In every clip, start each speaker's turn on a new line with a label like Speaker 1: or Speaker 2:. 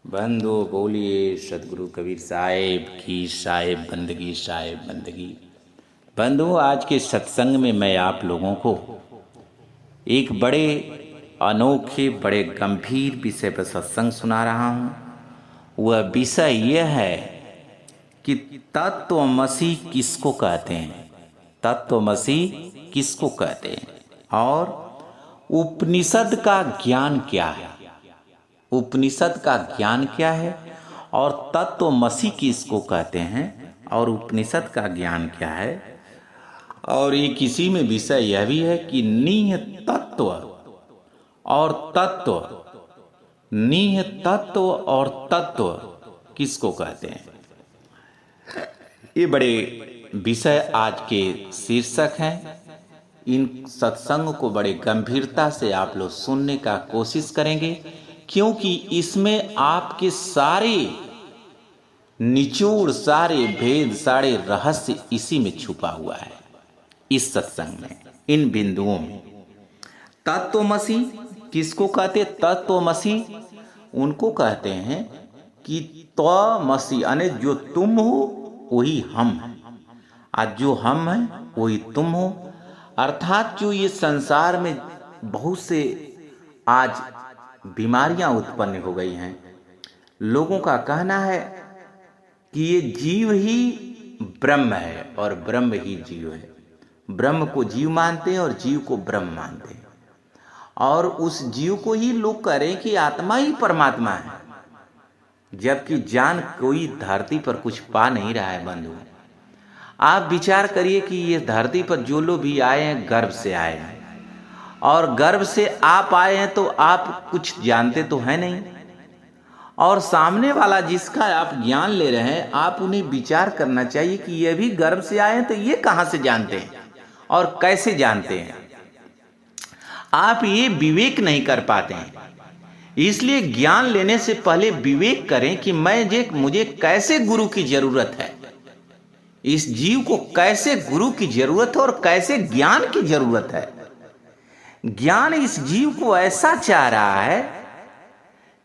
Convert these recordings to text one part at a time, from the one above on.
Speaker 1: बंधु बोलिए सतगुरु कबीर साहेब की साहेब बंदगी। बंधु, आज के सत्संग में मैं आप लोगों को एक बड़े अनोखे बड़े गंभीर विषय पर सत्संग सुना रहा हूँ। वह विषय यह है कि तत्वमसि किसको कहते हैं, तत्वमसि किसको कहते हैं और उपनिषद का ज्ञान क्या है, उपनिषद का ज्ञान क्या है और तत्वमसि किसको कहते हैं और उपनिषद का ज्ञान क्या है। और एक इसी में विषय यह भी है कि नीह तत्व और तत्व, नीह तत्व और तत्व किसको कहते हैं। ये बड़े विषय आज के शीर्षक हैं। इन सत्संग को बड़े गंभीरता से आप लोग सुनने का कोशिश करेंगे, क्योंकि इसमें आपके सारे निचोड़, सारे भेद, सारे रहस्य इसी में छुपा हुआ है। इस सत्संग में इन बिंदुओं में तत्वमसि किसको कहते, तत्वमसि उनको कहते हैं कि त्वमसि यानी जो तुम हो वही हम हैं, आज जो हम हैं वही तुम हो। अर्थात जो ये संसार में बहुत से आज बीमारियां उत्पन्न हो गई हैं, लोगों का कहना है कि ये जीव ही ब्रह्म है और ब्रह्म ही जीव है। ब्रह्म को जीव मानते हैं और जीव को ब्रह्म मानते हैं, और उस जीव को ही लोग कह रहे हैं कि आत्मा ही परमात्मा है, जबकि जान कोई धरती पर कुछ पा नहीं रहा है। बंधु, आप विचार करिए कि ये धरती पर जो लोग भी आए हैं गर्भ से आए हैं, और गर्भ से आप आए हैं तो आप कुछ जानते तो है नहीं, और सामने वाला जिसका आप ज्ञान ले रहे हैं आप उन्हें विचार करना चाहिए कि ये भी गर्भ से आए हैं तो ये कहां से जानते हैं और कैसे जानते हैं। आप ये विवेक नहीं कर पाते हैं। इसलिए ज्ञान लेने से पहले विवेक करें कि मुझे कैसे गुरु की जरूरत है, इस जीव को कैसे गुरु की जरूरत है और कैसे ज्ञान की जरूरत है। ज्ञान इस जीव को ऐसा चाह रहा है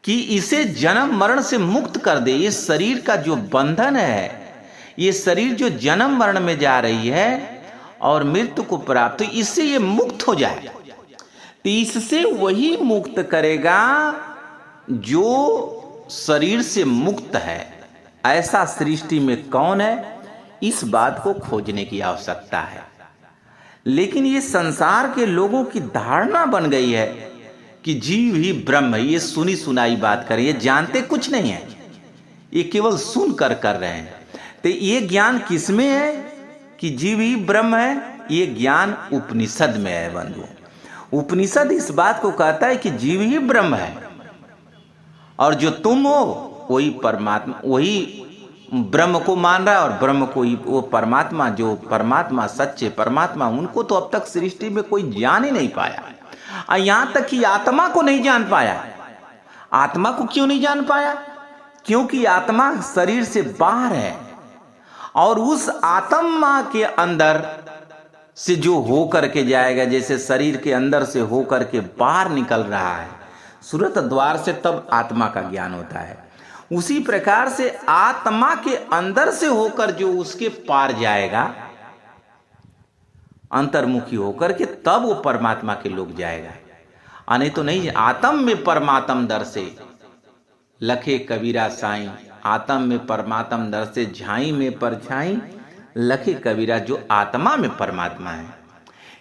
Speaker 1: कि इसे जन्म मरण से मुक्त कर दे। ये शरीर का जो बंधन है, ये शरीर जो जन्म मरण में जा रही है और मृत्यु को प्राप्त, तो इससे ये मुक्त हो जाए। तो इससे वही मुक्त करेगा जो शरीर से मुक्त है। ऐसा सृष्टि में कौन है, इस बात को खोजने की आवश्यकता है। लेकिन ये संसार के लोगों की धारणा बन गई है कि जीव ही ब्रह्म है। ये सुनी सुनाई बात कर, ये जानते कुछ नहीं है, ये केवल सुन कर रहे हैं। तो ये ज्ञान किसमें है कि जीव ही ब्रह्म है? ये ज्ञान उपनिषद में है। बंधु, उपनिषद इस बात को कहता है कि जीव ही ब्रह्म है और जो तुम हो वही परमात्मा, वही ब्रह्म को मान रहा है, और ब्रह्म को ही वो परमात्मा, जो परमात्मा सच्चे परमात्मा, उनको तो अब तक सृष्टि में कोई जान ही नहीं पाया। यहां तक कि आत्मा को नहीं जान पाया। आत्मा को क्यों नहीं जान पाया? क्योंकि आत्मा शरीर से बाहर है, और उस आत्मा के अंदर से जो हो करके जाएगा, जैसे शरीर के अंदर से हो करके बाहर निकल रहा है सूरत द्वार से, तब आत्मा का ज्ञान होता है। उसी प्रकार से आत्मा के अंदर से होकर जो उसके पार जाएगा, अंतर्मुखी होकर के, तब वो परमात्मा के लोग जाएगा। नहीं तो नहीं। आत्म में परमात्म दर से लखे कबीरा साईं, आत्म में परमात्म दर से झाई में परछाई लखे कबीरा, जो आत्मा में परमात्मा है।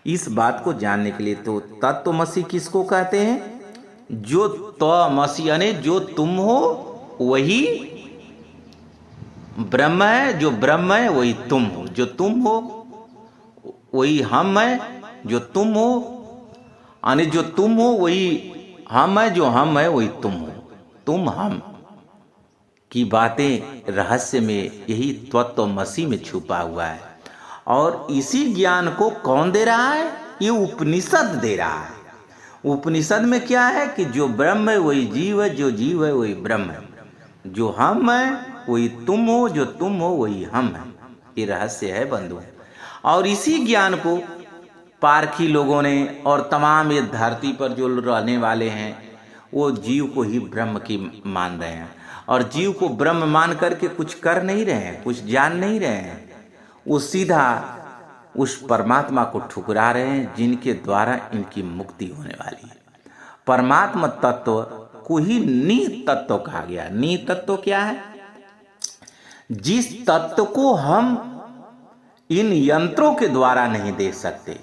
Speaker 1: इस बात को जानने के लिए तो तत्वमसि किसको कहते हैं? जो त्वमसि यानी जो तुम हो वही ब्रह्म है, जो ब्रह्म है वही तुम हो, जो तुम हो वही हम है, जो तुम हो यानी जो तुम हो वही हम है, जो हम है वही तुम हो। तुम हम की बातें रहस्य में यही तत्वमसि में छुपा हुआ है, और इसी ज्ञान को कौन दे रहा है? ये उपनिषद दे रहा है। उपनिषद में क्या है कि जो ब्रह्म है वही जीव है, जो जीव है वही ब्रह्म है, जो हम है वही तुम हो, जो तुम हो वही हम है। ये रहस्य है बंधु। और इसी ज्ञान को पारखी लोगों ने और तमाम ये धरती पर जो रहने वाले हैं वो जीव को ही ब्रह्म की मान रहे हैं, और जीव को ब्रह्म मान करके कुछ कर नहीं रहे हैं, कुछ जान नहीं रहे हैं। वो सीधा उस परमात्मा को ठुकरा रहे हैं जिनके द्वारा इनकी मुक्ति होने वाली है। परमात्मा तत्व को ही निहित तत्व कहा गया। निहित तत्व क्या है? जिस तत्व को हम इन यंत्रों के द्वारा नहीं देख सकते,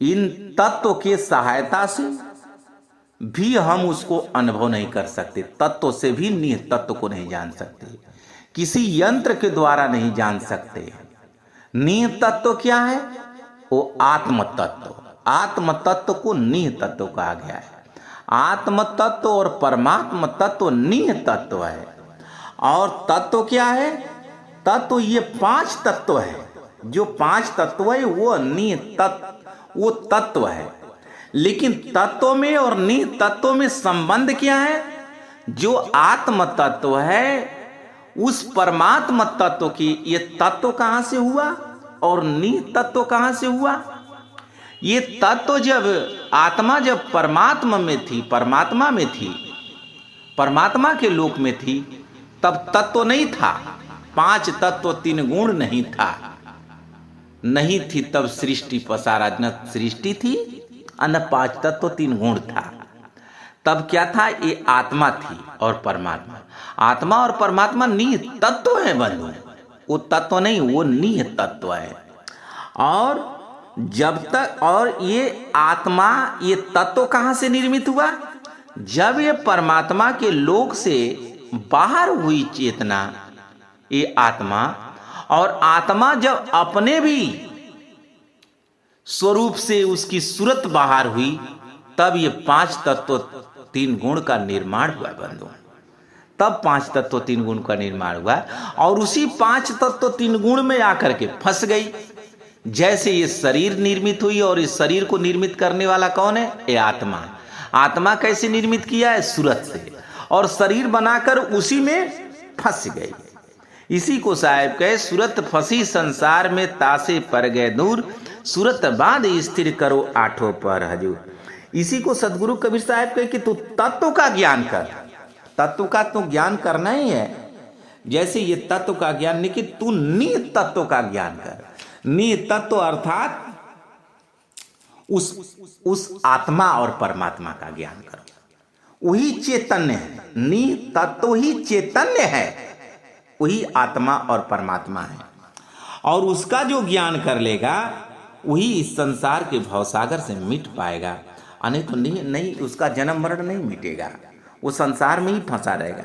Speaker 1: इन तत्व के सहायता से भी हम उसको अनुभव नहीं कर सकते, तत्व से भी निहित तत्व को नहीं जान सकते, किसी यंत्र के द्वारा नहीं जान सकते। निहित तत्व क्या है? वो आत्म तत्व। आत्म तत्व को निहित तत्व कहा गया है। आत्म तत्व और परमात्मा तत्व निहित तत्व है। और तत्व क्या है? तत्व ये 5 तत्व है। जो 5 तत्व है वो निहित तत्व, वो तत्व है। लेकिन तत्व में और निहित तत्व में संबंध क्या है? जो आत्म तत्व है उस परमात्मा तत्व की ये तत्व कहां से हुआ और निहित तत्व कहां से हुआ? ये तत्व जब आत्मा जब परमात्मा में थी, परमात्मा में थी, परमात्मा के लोक में थी, तब तत्व नहीं था। 5 तत्व 3 गुण नहीं था, नहीं थी तब सृष्टि पसारा, न सृष्टि थी न 5 तत्व 3 गुण था। तब क्या था? ये आत्मा थी और परमात्मा। आत्मा और परमात्मा निहित तत्व है बंधु, वो तत्व नहीं, वो निहित तत्व है। और जब तक, और ये आत्मा, ये तत्व कहां से निर्मित हुआ? जब ये परमात्मा के लोक से बाहर हुई चेतना, ये आत्मा, और आत्मा जब अपने भी स्वरूप से उसकी सूरत बाहर हुई, तब ये 5 तत्व 3 गुण का निर्माण हुआ बंधु। तब 5 तत्व 3 गुण का निर्माण हुआ, और उसी 5 तत्व 3 गुण में आकर के फंस गई। जैसे ये शरीर निर्मित हुई, और इस शरीर को निर्मित करने वाला कौन है? ये आत्मा। आत्मा कैसे निर्मित किया है? सूरत से, और शरीर बनाकर उसी में फंस गई। इसी को साहेब कहे, सूरत फंसी संसार में तासे पर गए दूर, सूरत बांध स्थिर करो आठों पर हजूर। इसी को सदगुरु कबीर साहब कहे कि तू तत्व का ज्ञान कर। तत्व का तो ज्ञान करना ही है, जैसे ये तत्व का ज्ञान नहीं कि तू निहित तत्व का ज्ञान कर। निहित तत्व अर्थात उस आत्मा और परमात्मा का ज्ञान करो। वही चैतन्य है, निहित तत्व ही चैतन्य है, वही आत्मा और परमात्मा है। और उसका जो ज्ञान कर लेगा वही इस संसार के भवसागर से मिट पाएगा। नहीं तो नहीं, उसका जन्म मरण नहीं मिटेगा, वो संसार में ही फंसा रहेगा।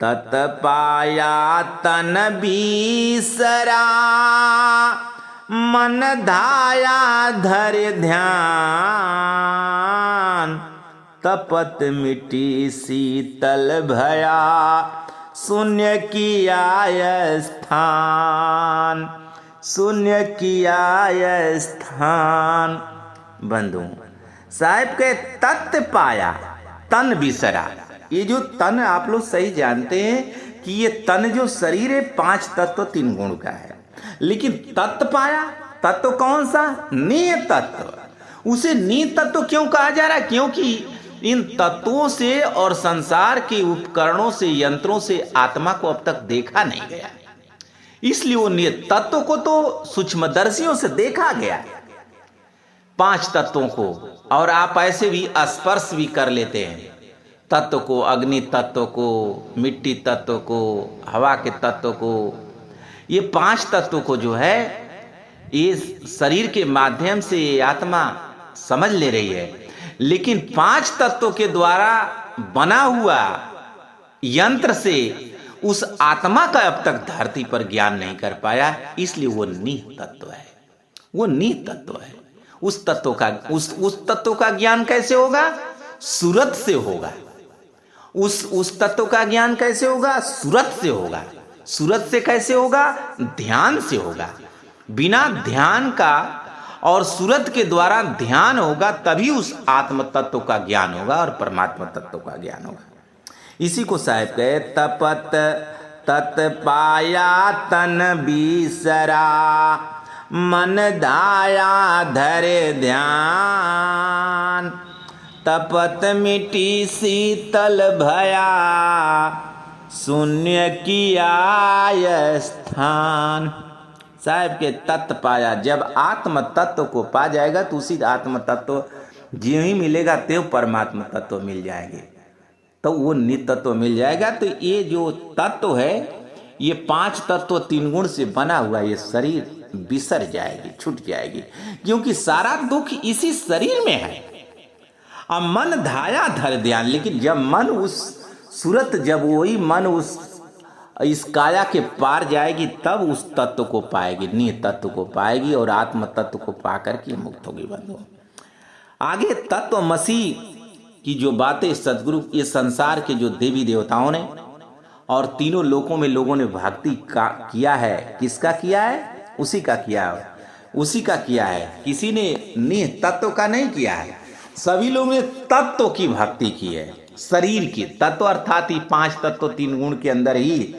Speaker 1: तत पाया तन बीसरा, मन धाया धर ध्यान, तपत मिटी शीतल भया, शून्य किया स्थान, शून्य किया स्थान। बंधु साहब के तत्व पाया, तन बिसरा। ये जो तन आप लोग सही जानते हैं कि ये तन जो शरीर है 5 तत्व 3 गुण का है, लेकिन तत्व पाया, तत्व कौन सा? निहित तत्व। उसे निहित तत्व क्यों कहा जा रहा है? क्योंकि इन तत्वों से और संसार के उपकरणों से, यंत्रों से आत्मा को अब तक देखा नहीं गया, इसलिए वो निहित तत्व को तो सूक्ष्मदर्शियों से देखा गया, 5 तत्वों को। और आप ऐसे भी स्पर्श भी कर लेते हैं तत्व को, अग्नि तत्व को, मिट्टी तत्व को, हवा के तत्व को। ये 5 तत्व को जो है ये शरीर के माध्यम से ये आत्मा समझ ले रही है, लेकिन 5 तत्वों के द्वारा बना हुआ यंत्र से उस आत्मा का अब तक धरती पर ज्ञान नहीं कर पाया, इसलिए वो निहित तत्व है, वो निहित तत्व है। उस तत्व का ज्ञान कैसे होगा? सूरत से होगा। उस तत्व का ज्ञान कैसे होगा? सूरत से होगा। सूरत से कैसे होगा? ध्यान से होगा। बिना ध्यान का और सूरत के द्वारा ध्यान होगा, तभी उस आत्म तत्व का ज्ञान होगा और परमात्मा तत्व का ज्ञान होगा। इसी को साहेब कहे, तपत तत पाया तन बीसरा, मन दाया धरे ध्यान, तपत मिटी शीतल भया, शून्य किया स्थान। साहब के तत्व पाया, जब आत्म तत्व को पा जाएगा तो उसी आत्म तत्व ज्यों ही मिलेगा त्यों परमात्मा तत्व मिल जाएंगे, तो वो नित्य तत्व मिल जाएगा। तो ये जो तत्व है, ये 5 तत्व 3 गुण से बना हुआ ये शरीर बिसर जाएगी, छूट जाएगी, क्योंकि सारा दुख इसी शरीर में है। अब मन धाया धर ध्यान, लेकिन जब मन उस सूरत, जब वही मन इस काया के पार जाएगी, तब उस तत्व को पाएगी, नित्य तत्व को पाएगी और आत्म तत्व को पा करके मुक्त होगी। बंधु आगे तत्वमसी की जो बातें सदगुरु, ये संसार के जो देवी देवताओं ने और तीनों लोकों में लोगों ने भक्ति का किया है, किसका किया है? उसी का किया है, उसी का किया है। किसी ने नित्य तत्व का नहीं किया है, सभी लोगों ने तत्व की भक्ति की है। शरीर की तत्व अर्थात ही 5 तत्व 3 गुण के अंदर ही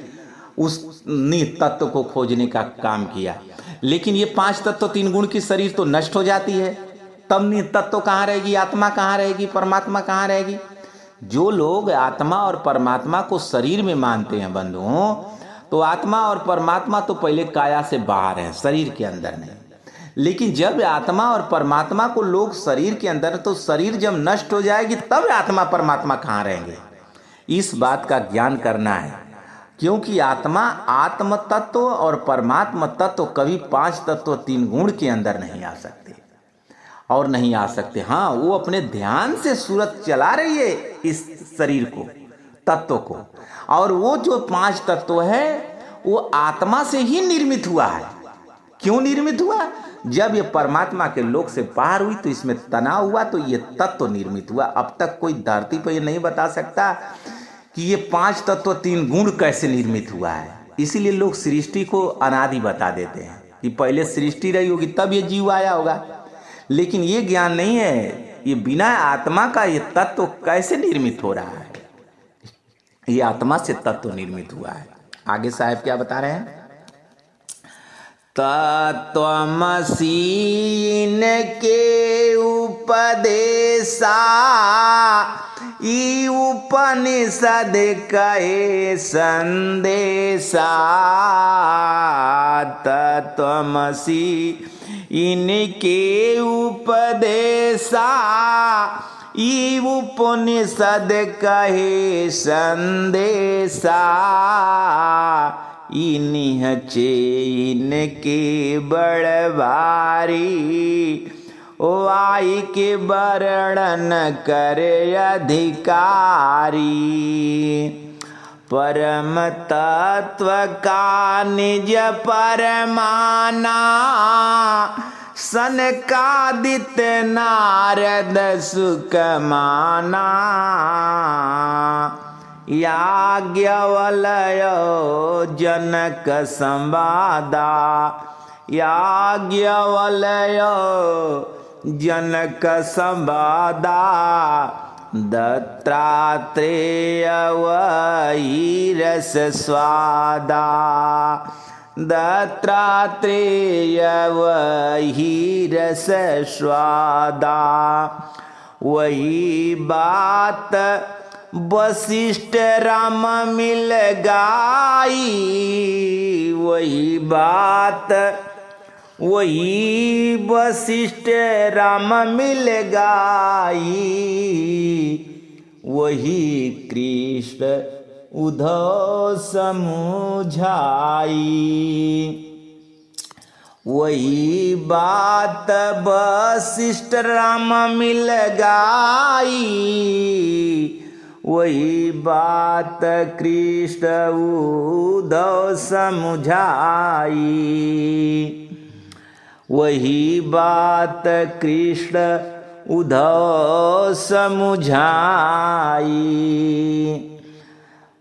Speaker 1: उस नित्य तत्व को खोजने का काम किया। लेकिन ये 5 तत्व 3 गुण की शरीर तो नष्ट हो जाती है, तब नित्य तत्व कहाँ रहेगी? आत्मा कहाँ रहेगी? परमात्मा कहाँ रहेगी? जो लोग आत्मा और परमात्मा को शरीर में मानते हैं बंधुओं, तो आत्मा और परमात्मा तो पहले काया से बाहर है, शरीर के अंदर नहीं। लेकिन जब आत्मा और परमात्मा को लोग शरीर के अंदर, तो शरीर जब नष्ट हो जाएगी तब आत्मा परमात्मा कहाँ रहेंगे? इस बात का ज्ञान करना है, क्योंकि आत्मा आत्म तत्व और परमात्मा तत्व कभी 5 तत्व 3 गुण के अंदर नहीं आ सकते और नहीं आ सकते। हाँ, वो अपने ध्यान से सूरत चला रही है इस शरीर को, तत्व को, और वो जो 5 तत्व है वो आत्मा से ही निर्मित हुआ है। क्यों निर्मित हुआ? जब ये परमात्मा के लोक से पार हुई तो इसमें तनाव हुआ, तो ये तत्व निर्मित हुआ। अब तक कोई धरती पर ये नहीं बता सकता कि ये 5 तत्व 3 गुण कैसे निर्मित हुआ है। इसीलिए लोग सृष्टि को अनादि बता देते हैं कि पहले सृष्टि रही होगी तब ये जीव आया होगा, लेकिन ये ज्ञान नहीं है ये बिना आत्मा का ये तत्व कैसे निर्मित हो रहा है। ये आत्मा से तत्व निर्मित हुआ है। आगे साहब क्या बता रहे हैं? तत्वमसि इनके उपदेशा, ई उपनिषद कहे संदेशा। तत्वमसि इनके उपदेशा, ई उपनिषद कहे संदेशा। इन्हचे इनके बड़ भारी, ओ आई के वर्णन करे अधिकारी। परम तत्व का निज परमाना, सनकादित नारद सुख माना। याज्ञवल्क्य जनक संवादा, याज्ञवल्क्य जनक संवादा। दत्तात्रेय वही रस स्वादा, दत्तात्रेय वही रस स्वादा। वही बात वशिष्ठ राम मिल गाई, वही बात वही वशिष्ठ राम मिल गाई। वही कृष्ण उद्धव समझाई, वही बात वशिष्ठ राम मिल गाई। वही बात कृष्ण उद्धव समझाई, वही बात कृष्ण उद्धव समझाई।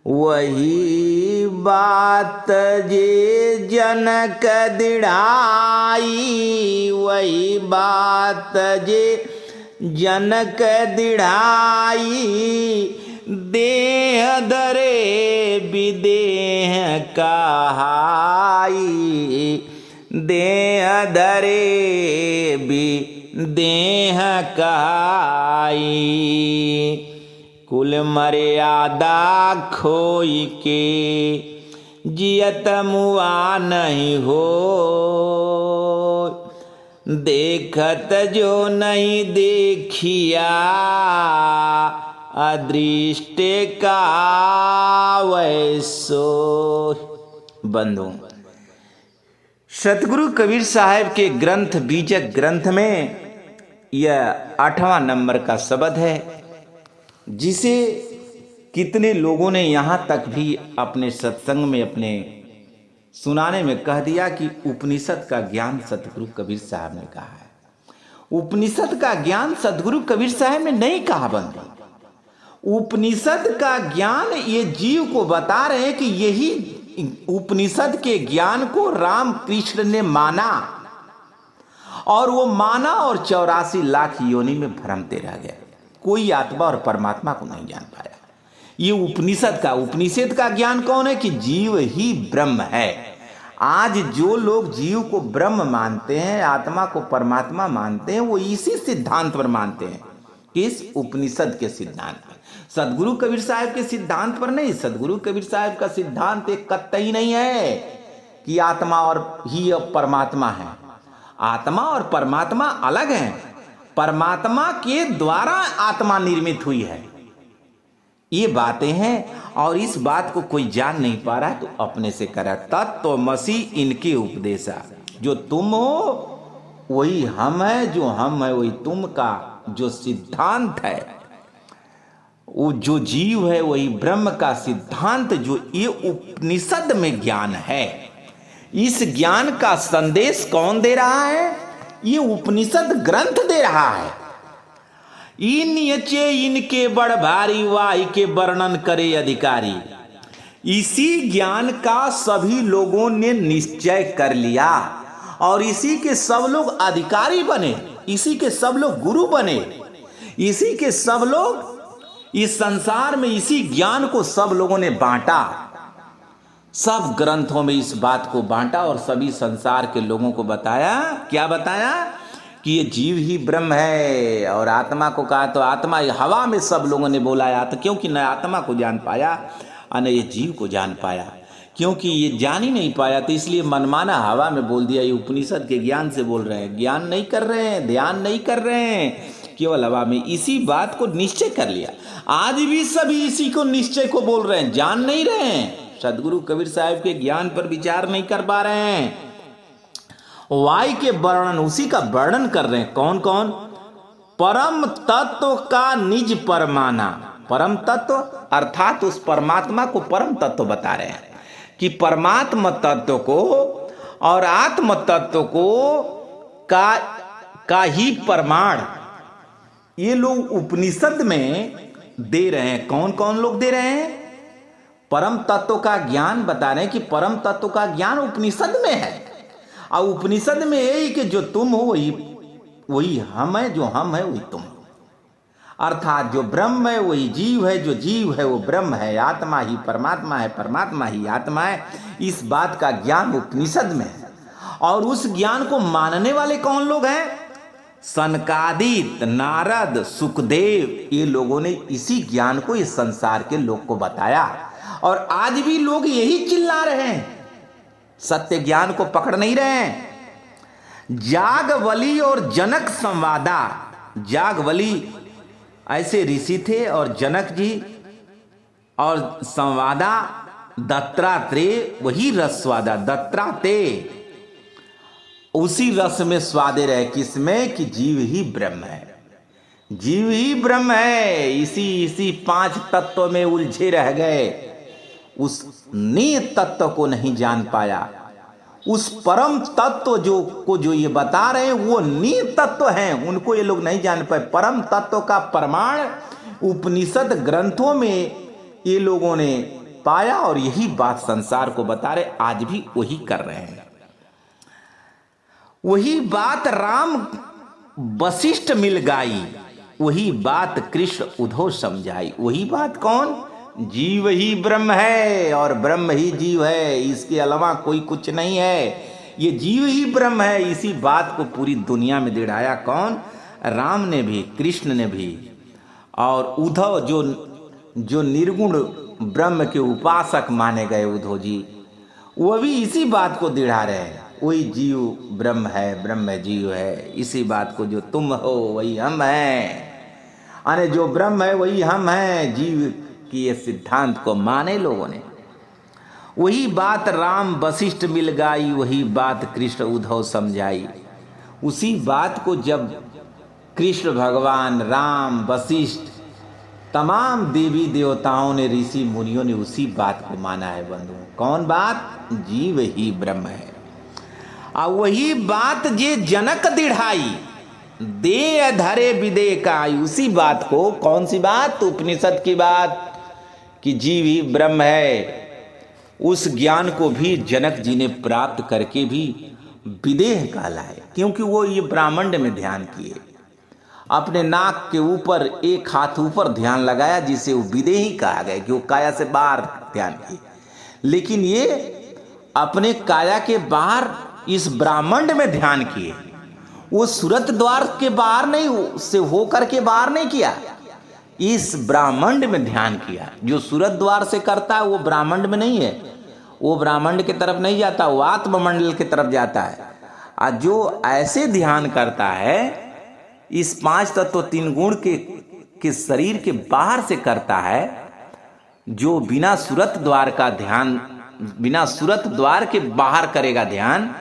Speaker 1: वही बात जे जनक दिढ़ाई, वही बात जे जनक दिढ़ाई। देह धरे विदेह कहाई, देह धरे विदेह देह कहाई, कुल मर्यादा खोई के जियत मुआ नहीं हो, देखत जो नहीं देखिया अदृष्ट का वैसो। बंधु, सतगुरु कबीर साहब के ग्रंथ बीजक ग्रंथ में यह 8वां नंबर का शब्द है, जिसे कितने लोगों ने यहाँ तक भी अपने सत्संग में अपने सुनाने में कह दिया कि उपनिषद का ज्ञान सतगुरु कबीर साहब ने कहा है। उपनिषद का ज्ञान सतगुरु कबीर साहब ने नहीं कहा। बंधु, उपनिषद का ज्ञान ये जीव को बता रहे हैं कि यही उपनिषद के ज्ञान को राम कृष्ण ने माना, और वो माना और 84 लाख योनि में भ्रमते रह गए। कोई आत्मा और परमात्मा को नहीं जान पाया। ये उपनिषद का ज्ञान कौन है कि जीव ही ब्रह्म है। आज जो लोग जीव को ब्रह्म मानते हैं, आत्मा को परमात्मा मानते हैं, वो इसी सिद्धांत पर मानते हैं। किस? उपनिषद के सिद्धांत पर। सदगुरु कबीर साहब के सिद्धांत पर नहीं। सदगुरु कबीर साहब का सिद्धांत एक कतई नहीं है कि आत्मा और ही परमात्मा है। आत्मा और परमात्मा अलग हैं। परमात्मा के द्वारा आत्मा निर्मित हुई है, ये बातें हैं। और इस बात को कोई जान नहीं पा रहा है तो अपने से करा। तत्त्वमसि इनके उपदेशा, जो तुम हो वही हम है, जो हम है वही तुम का जो सिद्धांत है, वो जो जीव है वही ब्रह्म का सिद्धांत, जो ये उपनिषद में ज्ञान है। इस ज्ञान का संदेश कौन दे रहा है? ये उपनिषद ग्रंथ दे रहा है। इन यचे इनके बड़ भारी वाई के वर्णन करे अधिकारी। इसी ज्ञान का सभी लोगों ने निश्चय कर लिया और इसी के सब लोग अधिकारी बने, इसी के सब लोग गुरु बने, इसी के सब लोग इस संसार में इसी ज्ञान को सब लोगों ने बांटा। सब ग्रंथों में इस बात को बांटा और सभी संसार के लोगों को बताया। क्या बताया? कि ये जीव ही ब्रह्म है। और आत्मा को कहा तो आत्मा हवा में सब लोगों ने बोला, तो क्योंकि न आत्मा को जान पाया और न ये जीव को जान पाया। क्योंकि ये जान ही नहीं पाया तो इसलिए मनमाना हवा में बोल दिया। ये उपनिषद के ज्ञान से बोल रहे हैं, ज्ञान नहीं कर रहे हैं, ध्यान नहीं कर रहे हैं, केवल हवा में। इसी बात को निश्चय कर लिया। आज भी सभी इसी को निश्चय को बोल रहे हैं, जान नहीं रहे हैं। सदगुरु कबीर साहब के ज्ञान पर विचार नहीं कर पा रहे हैं। वाई के वर्णन, उसी का वर्णन कर रहे हैं। कौन कौन? परम तत्व का निज परमाना। परम तत्व अर्थात उस परमात्मा को परम तत्व बता रहे हैं कि परमात्मा तत्व को और आत्म तत्व को का ही प्रमाण ये लोग उपनिषद में दे रहे हैं। कौन कौन लोग दे रहे हैं? परम तत्व का ज्ञान बता रहे हैं कि परम तत्व का ज्ञान उपनिषद में है। और उपनिषद में यही कि जो तुम हो वही हम है, जो हम है वही तुम हो। अर्थात जो ब्रह्म है वही जीव है, जो जीव है वो ब्रह्म है। आत्मा ही परमात्मा है, परमात्मा ही आत्मा है। इस बात का ज्ञान उपनिषद में है। और उस ज्ञान को मानने वाले कौन लोग हैं? सनकादिक, नारद, सुखदेव, ये लोगों ने इसी ज्ञान को इस संसार के लोग को बताया। और आज भी लोग यही चिल्ला रहे हैं, सत्य ज्ञान को पकड़ नहीं रहे हैं। जागवली और जनक संवादा। जागवली ऐसे ऋषि थे और जनक जी और संवादा दत्तात्रेय वही रसवादा। दत्तात्रेय उसी रस में स्वादे रहे। किसमें? कि जीव ही ब्रह्म है, जीव ही ब्रह्म है। इसी 5 तत्व में उलझे रह गए। उस नियत तत्व को नहीं जान पाया। उस परम तत्व जो ये बता रहे हैं वो नियत तत्व हैं, उनको ये लोग नहीं जान पाए। परम तत्व का प्रमाण उपनिषद ग्रंथों में ये लोगों ने पाया और यही बात संसार को बता रहे। आज भी वही कर रहे हैं। वही बात राम वशिष्ठ मिल गाई, वही बात कृष्ण उद्धव समझाई। वही बात कौन? जीव ही ब्रह्म है और ब्रह्म ही जीव है, इसके अलावा कोई कुछ नहीं है। ये जीव ही ब्रह्म है। इसी बात को पूरी दुनिया में दिखाया कौन? राम ने भी, कृष्ण ने भी, और उद्धव जो निर्गुण ब्रह्म के उपासक माने गए उद्धव जी, वो भी इसी बात को दिखा रहे हैं। वही जीव ब्रह्म है, ब्रह्म जीव है। इसी बात को जो तुम हो वही हम हैं, अरे जो ब्रह्म है वही हम हैं, जीव की ये सिद्धांत को माने लोगों ने। वही बात राम वशिष्ठ मिल गाई, वही बात कृष्ण उद्धव समझाई। उसी बात को जब कृष्ण भगवान, राम, वशिष्ठ, तमाम देवी देवताओं ने, ऋषि मुनियों ने उसी बात को माना है बंधुओं। कौन बात? जीव ही ब्रह्म है। और वही बात जे जनक दिढ़ाई, दे धरे विदे का, उसी बात को, कौन सी बात? उपनिषद की बात कि जीव ही ब्रह्म है। उस ज्ञान को भी जनक जी ने प्राप्त करके भी विदेह कहलाए, क्योंकि वो ये ब्राह्मण में ध्यान किए, अपने नाक के ऊपर एक हाथ ऊपर ध्यान लगाया, जिसे वो विदेही कहा गया कि वो काया से बाहर ध्यान किए। लेकिन ये अपने काया के बाहर इस ब्राह्मण में ध्यान किए। वो सूरत द्वार के बाहर नहीं, से होकर के बाहर नहीं किया, इस ब्राह्मण में ध्यान किया। जो सूरत द्वार से करता है वो ब्राह्मण में नहीं है, वो ब्राह्मण की तरफ नहीं जाता, वो आत्ममंडल की तरफ जाता है। और जो ऐसे ध्यान करता है, इस पांच तत्व तीन गुण के शरीर के बाहर से करता है, जो बिना सूरत द्वार का ध्यान, बिना सूरत द्वार के बाहर करेगा ध्यान,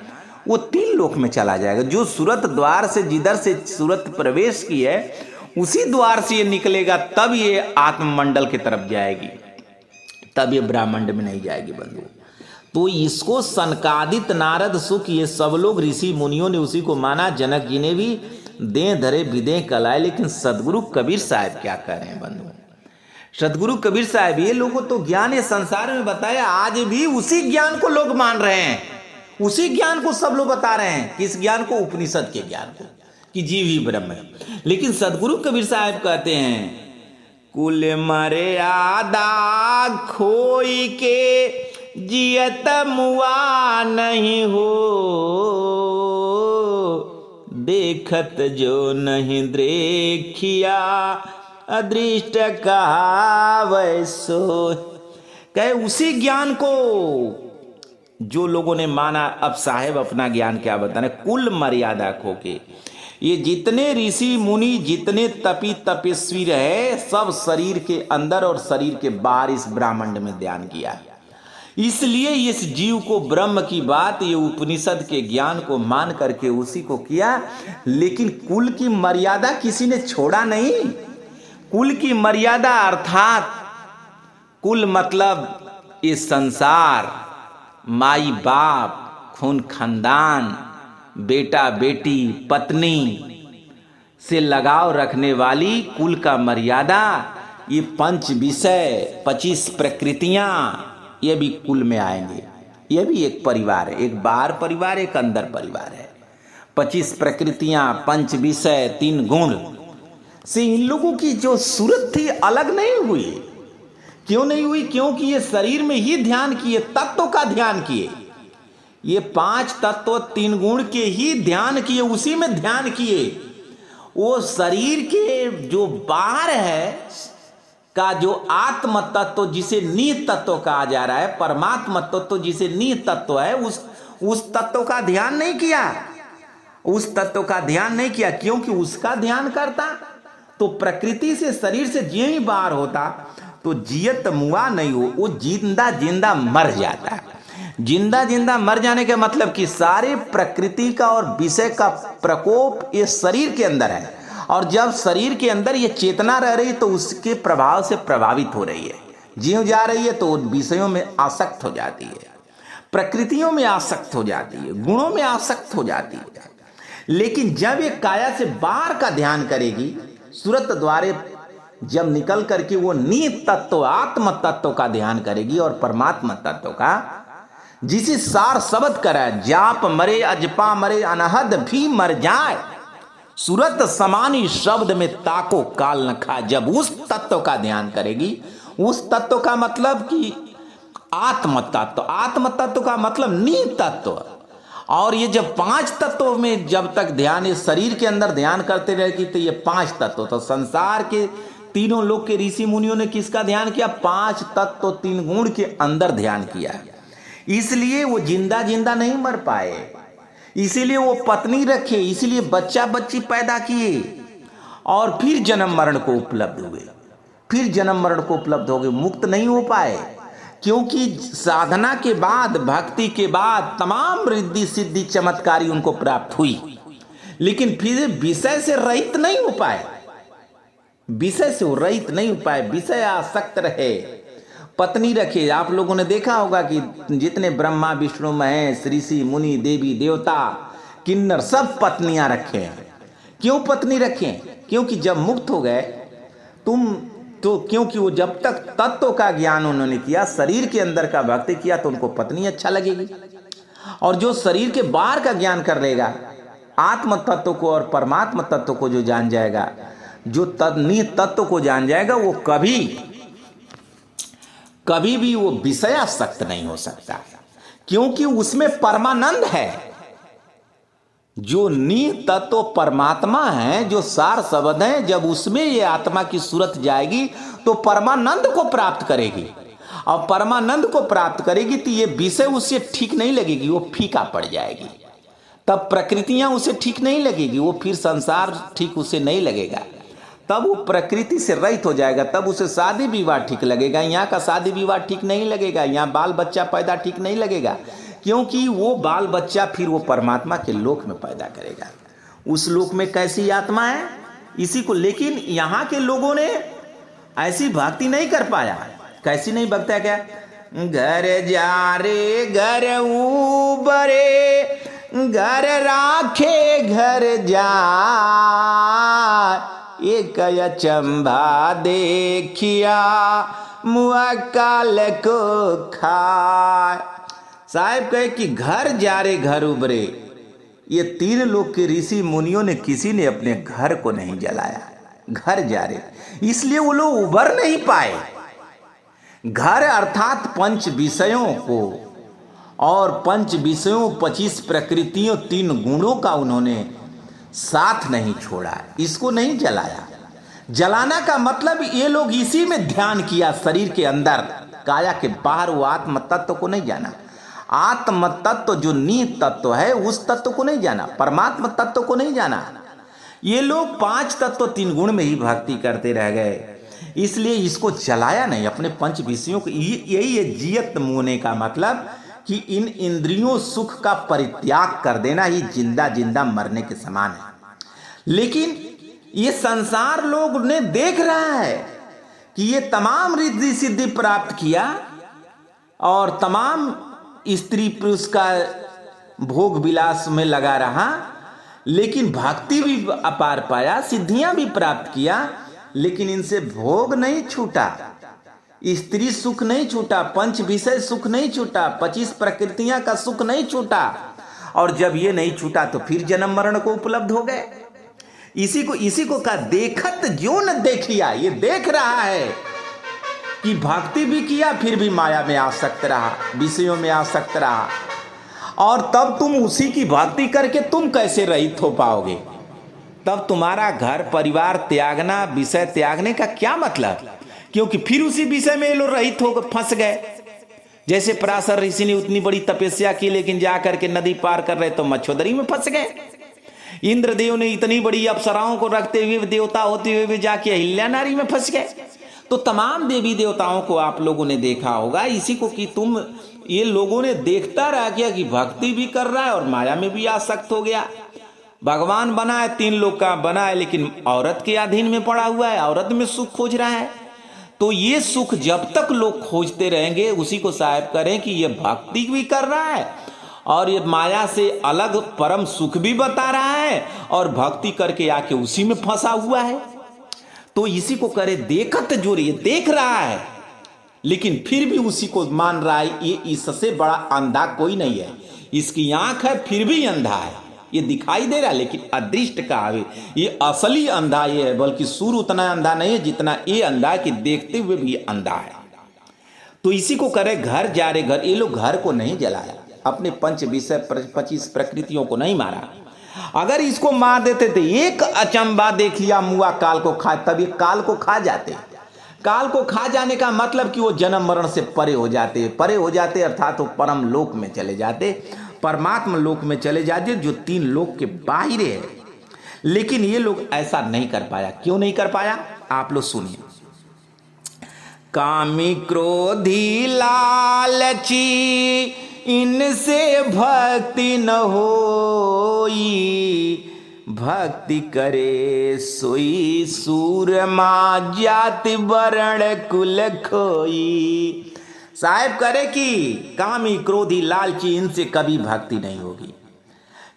Speaker 1: वो तीन लोक में चला जाएगा। जो सूरत द्वार से, जिधर से सूरत प्रवेश की है, उसी द्वार से ये निकलेगा, तब ये आत्ममंडल की तरफ जाएगी, तब ये ब्रह्मांड में नहीं जाएगी बंधु। तो इसको सनकादित, नारद, सुख, ये सब लोग ऋषि मुनियों ने उसी को माना। जनक जी ने भी दे धरे विदे कलाए। लेकिन सदगुरु कबीर साहब क्या कह रहे हैं बंधु? सदगुरु कबीर साहब, ये लोगों तो ज्ञान ये संसार में बताया, आज भी उसी ज्ञान को लोग मान रहे हैं, उसी ज्ञान को सब लोग बता रहे हैं। किस ज्ञान को? उपनिषद के ज्ञान को, कि जीव ही ब्रह्म है। लेकिन सदगुरु कबीर साहब कहते हैं, कुल मर्यादा खोई के जियत मुआ नहीं हो, देखत जो नहीं देखिया अदृष्ट कहा वैसो। कहे उसी ज्ञान को जो लोगों ने माना। अब साहेब अपना ज्ञान क्या बताने? कुल मर्यादा खो के, ये जितने ऋषि मुनि, जितने तपी तपस्वी रहे, सब शरीर के अंदर और शरीर के बाहर इस ब्रह्मांड में ध्यान किया। इसलिए इस जीव को ब्रह्म की बात, ये उपनिषद के ज्ञान को मान करके उसी को किया। लेकिन कुल की मर्यादा किसी ने छोड़ा नहीं। कुल की मर्यादा अर्थात, कुल मतलब ये संसार, माई बाप, खून खानदान, बेटा बेटी, पत्नी से लगाव रखने वाली कुल का मर्यादा। ये 5 विषय, 25 प्रकृतियां, ये भी कुल में आएंगे। ये भी एक परिवार है, एक बाहर परिवार, एक अंदर परिवार है। 25 प्रकृतियां, 5 विषय, 3 गुण से इन लोगों की जो सूरत थी अलग नहीं हुई। क्यों नहीं हुई? क्योंकि ये शरीर में ही ध्यान किए, तत्व का ध्यान किए। ये 5 तत्व 3 गुण के ही ध्यान किए, उसी में ध्यान किए। वो शरीर के जो बाहर है का जो आत्म तत्व, जिसे निहित तत्व कहा जा रहा है, परमात्मा तत्व जिसे निहित तत्व है, उस तत्व का ध्यान नहीं किया। उस तत्व का ध्यान नहीं किया, क्योंकि उसका ध्यान करता तो प्रकृति से, शरीर से ज्यों ही बाहर होता तो जियत मुआ नहीं हो, वो जिंदा जिंदा मर जाता। जिंदा जिंदा मर जाने का मतलब कि सारे प्रकृति का और विषय का प्रकोप ये शरीर के अंदर है, और जब शरीर के अंदर ये चेतना रह रही तो उसके प्रभाव से प्रभावित हो रही है, जीव जा रही है तो विषयों में आसक्त हो जाती है, प्रकृतियों में आसक्त हो जाती है, गुणों में आसक्त हो जाती है। लेकिन जब ये काया से बाहर का ध्यान करेगी, सूरत द्वारे जब निकल करके वो निहित तत्व, आत्म तत्व का ध्यान करेगी और परमात्मा तत्व का, जिसे सार शब्द करा, जाप मरे अजपा मरे अनहद भी मर जाए, सूरत समानी शब्द में ताको काल न खा। जब उस तत्व का ध्यान करेगी, उस तत्व का मतलब कि आत्म तत्व, आत्म तत्व का मतलब निहित तत्व, और ये जब 5 तत्वों में जब तक ध्यान, ये शरीर के अंदर ध्यान करते रहेगी तो ये 5 तत्व, तो संसार के तीनों लोग के ऋषि मुनियों ने किसका ध्यान किया? 5 तत्व 3 गुण के अंदर ध्यान किया। इसलिए वो जिंदा जिंदा नहीं मर पाए, इसीलिए वो पत्नी रखे, इसीलिए बच्चा बच्ची पैदा किए और फिर जन्म मरण को उपलब्ध हुए, फिर जन्म मरण को उपलब्ध हो गए, मुक्त नहीं हो पाए। क्योंकि साधना के बाद, भक्ति के बाद तमाम रिद्धि सिद्धि चमत्कारी उनको प्राप्त हुई, लेकिन फिर विषय से रहित नहीं हो पाए, विषय से वो रहित नहीं हो पाए, विषय आसक्त रहे, पत्नी रखे। आप लोगों ने देखा होगा कि जितने ब्रह्मा विष्णु महेश ऋषि मुनि देवी देवता किन्नर सब पत्नियां रखे हैं। क्यों पत्नी रखें? क्योंकि जब मुक्त हो गए तुम तो, क्योंकि वो जब तक तत्व का ज्ञान उन्होंने किया, शरीर के अंदर का भक्ति किया, तो उनको पत्नी अच्छा लगेगी। और जो शरीर के बाहर का ज्ञान कर लेगा, आत्म तत्व को और परमात्मा तत्व को जो जान जाएगा, जो निहित तत्व को जान जाएगा, वो कभी भी वो विषयासक्त नहीं हो सकता, क्योंकि उसमें परमानंद है। जो निहित तत्व परमात्मा है, जो सार शब्द है, जब उसमें ये आत्मा की सूरत जाएगी तो परमानंद को प्राप्त करेगी, और परमानंद को प्राप्त करेगी तो ये विषय उससे ठीक नहीं लगेगी, वो फीका पड़ जाएगी। तब प्रकृतियां उसे ठीक नहीं लगेगी, वो फिर संसार ठीक उसे नहीं लगेगा, तब वो प्रकृति से रहित हो जाएगा, तब उसे शादी विवाह ठीक लगेगा। यहाँ का शादी विवाह ठीक नहीं लगेगा, यहाँ बाल बच्चा पैदा ठीक नहीं लगेगा, क्योंकि वो बाल बच्चा फिर वो परमात्मा के लोक में पैदा करेगा। उस लोक में कैसी आत्मा है इसी को, लेकिन यहाँ के लोगों ने ऐसी भक्ति नहीं कर पाया। कैसी नहीं भक्ति? क्या घर जा रे घर उबरे, घर राखे घर जा, एक अचंभा देखिया मुआ काल को खाए। साहब कहे कि घर जा रे घर उबरे, ये 3 लोग के ऋषि मुनियों ने किसी ने अपने घर को नहीं जलाया। घर जा रे, इसलिए वो लोग उबर नहीं पाए। घर अर्थात 5 विषयों को, और 5 विषयों 25 प्रकृतियों 3 गुणों का उन्होंने साथ नहीं छोड़ा, इसको नहीं जलाया। जलाना का मतलब ये लोग इसी में ध्यान किया, शरीर के अंदर, काया के बाहर वो आत्म तत्व को नहीं जाना। आत्म तत्व जो निहित तत्व है उस तत्व को नहीं जाना, परमात्मा तत्व को नहीं जाना। ये लोग 5 तत्व 3 गुण में ही भक्ति करते रह गए, इसलिए इसको जलाया नहीं। अपने 5 विषयों को, यही है जियत होने का मतलब, कि इन इंद्रियों सुख का परित्याग कर देना ही जिंदा जिंदा मरने के समान है। लेकिन ये संसार लोग ने देख रहा है कि ये तमाम रिद्धि सिद्धि प्राप्त किया और तमाम स्त्री पुरुष का भोग विलास में लगा रहा, लेकिन भक्ति भी अपार पाया, सिद्धियां भी प्राप्त किया, लेकिन इनसे भोग नहीं छूटा, स्त्री सुख नहीं छूटा, 5 विषय सुख नहीं छूटा, 25 प्रकृतियां का सुख नहीं छूटा। और जब ये नहीं छूटा तो फिर जन्म मरण को उपलब्ध हो गए। इसी को कहा देखत जो न देखिया। ये देख रहा है कि भक्ति भी किया, फिर भी माया में आसक्त रहा, विषयों में आसक्त रहा, और तब तुम उसी की भक्ति करके तुम कैसे रहित हो पाओगे? तब तुम्हारा घर परिवार त्यागना, विषय त्यागने का क्या मतलब? क्योंकि फिर उसी विषय में ये लोग रहित होकर फंस गए। जैसे पराशर ऋषि ने उतनी बड़ी तपस्या की, लेकिन जाकर के नदी पार कर रहे तो मच्छोदरी में फंस गए। इंद्रदेव ने इतनी बड़ी अप्सराओं को रखते हुए, देवता होते हुए भी जाके अहिल्या नारी में फंस गए। तो तमाम देवी देवताओं को आप लोगों ने देखा होगा, इसी को कि तुम, ये लोगों ने देखता रह गया कि भक्ति भी कर रहा है और माया में भी आसक्त हो गया। भगवान बना है, 3 लोग का बना है, लेकिन औरत के अधीन में पड़ा हुआ है, औरत में सुख खोज रहा है। तो ये सुख जब तक लोग खोजते रहेंगे, उसी को साहिब करें कि ये भक्ति भी कर रहा है और ये माया से अलग परम सुख भी बता रहा है, और भक्ति करके आके उसी में फंसा हुआ है। तो इसी को करे देखत जो, ये देख रहा है लेकिन फिर भी उसी को मान रहा है। ये इससे बड़ा अंधा कोई नहीं है। इसकी आंख है फिर भी अंधा है, ये दिखाई दे रहा है, लेकिन अदृष्ट का है। ये असली अंधा ये है, बल्कि सूर्य उतना अंधा नहीं है जितना ये अंधा है कि देखते हुए भी अंधा है। तो इसी को करे घर जा रे घर। ये लोग घर को नहीं जलाया, अपने पंच विषय 25 प्रकृतियों को नहीं मारा। अगर इसको मार देते थे, एक अचंबा देख लिया मुआ काल को खा, तब ये काल को खा जाते। काल को खा जाने का मतलब कि वो जन्म मरण से परे हो जाते, परे हो जाते अर्थात वो परम लोक में चले जाते, परमात्मा लोक में चले जाते, जो 3 लोक के बाहर है। लेकिन ये लोग ऐसा नहीं कर पाया। क्यों नहीं कर पाया? आप लोग सुनिए। कामी क्रोधी लालची इनसे भक्ति न होई, भक्ति करे सोई सूरमा जाति वर्ण कुल खोई। साहेब करे कि कामी क्रोधी लालची इनसे कभी भक्ति नहीं होगी।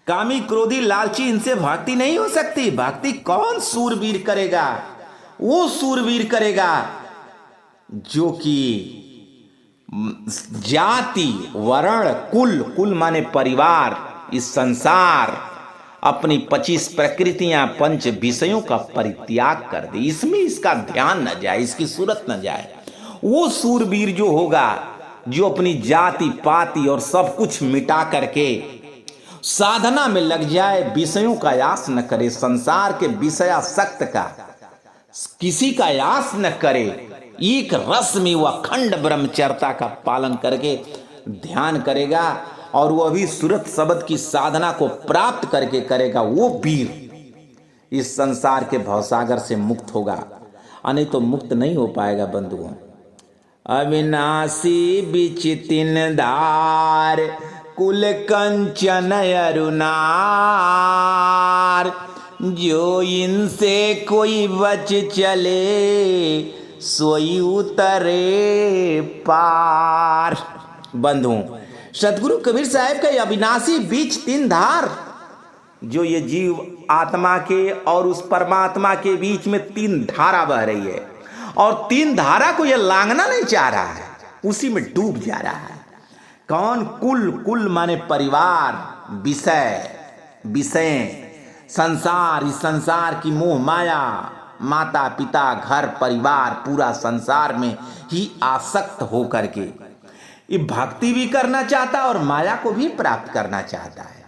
Speaker 1: कामी क्रोधी लालची इनसे भक्ति नहीं हो सकती। भक्ति कौन सूरवीर करेगा? वो सूरवीर करेगा जो कि जाति वर्ण कुल, कुल माने परिवार, इस संसार, अपनी 25 प्रकृतियां पंच विषयों का परित्याग कर दे, इसमें इसका ध्यान न जाए, इसकी सूरत न जाए। वो सूरवीर जो होगा, जो अपनी जाति पाति और सब कुछ मिटा करके साधना में लग जाए, विषयों का यास न करे, संसार के विषयासक्त का किसी का यास न करे, एक रस में वह अखंड ब्रह्मचर्या का पालन करके ध्यान करेगा और वह भी सूरत शब्द की साधना को प्राप्त करके करेगा, वो वीर इस संसार के भवसागर से मुक्त होगा। नहीं तो मुक्त नहीं हो पाएगा बंधुओं। अविनाशी बिचितिन धार कुल कंचन अरुनार, जो इनसे कोई बच चले सोई उतरे पार। बंधु, सतगुरु कबीर साहब का अविनाशी बीच 3 धार, जो ये जीव आत्मा के और उस परमात्मा के बीच में 3 धारा बह रही है, और 3 धारा को ये लांघना नहीं चाह रहा है, उसी में डूब जा रहा है। कौन? कुल, कुल माने परिवार, विषय, विषय, संसार, इस संसार की मोह माया, माता पिता घर परिवार, पूरा संसार में ही आसक्त होकर के ये भक्ति भी करना चाहता है और माया को भी प्राप्त करना चाहता है,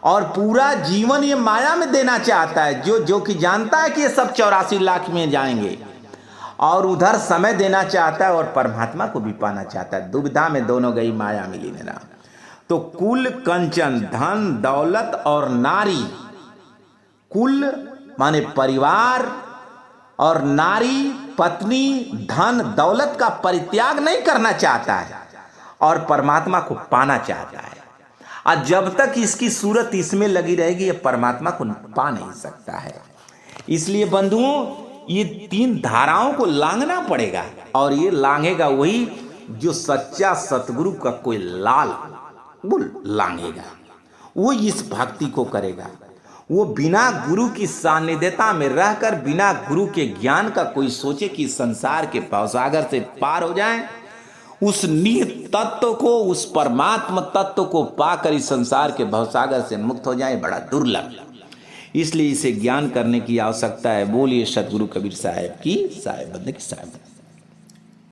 Speaker 1: और पूरा जीवन ये माया में देना चाहता है, जो कि जानता है कि ये सब 84 लाख में जाएंगे, और उधर समय देना चाहता है और परमात्मा को भी पाना चाहता है। दुविधा में दोनों गई माया मिली मेरा। तो कुल कंचन, धन दौलत और नारी, कुल माने परिवार और नारी पत्नी धन दौलत का परित्याग नहीं करना चाहता है और परमात्मा को पाना चाहता है। और जब तक इसकी सूरत इसमें लगी रहेगी, ये परमात्मा को पा नहीं सकता है। इसलिए बंधुओं, ये 3 धाराओं को लांघना पड़ेगा, और ये लांघेगा वही जो सच्चा सतगुरु का कोई लाल वो लांघेगा, वो इस भक्ति को करेगा। वो बिना गुरु की सानिध्यता में रहकर, बिना गुरु के ज्ञान का कोई सोचे कि संसार के भवसागर से पार हो जाए, उस निहित तत्व को, उस परमात्मा तत्व को पाकर इस संसार के भवसागर से मुक्त हो जाए, बड़ा दुर्लभ। इसलिए इसे ज्ञान करने की आवश्यकता है। बोलिए सतगुरु कबीर साहब की साहेब बंदे की साहेब।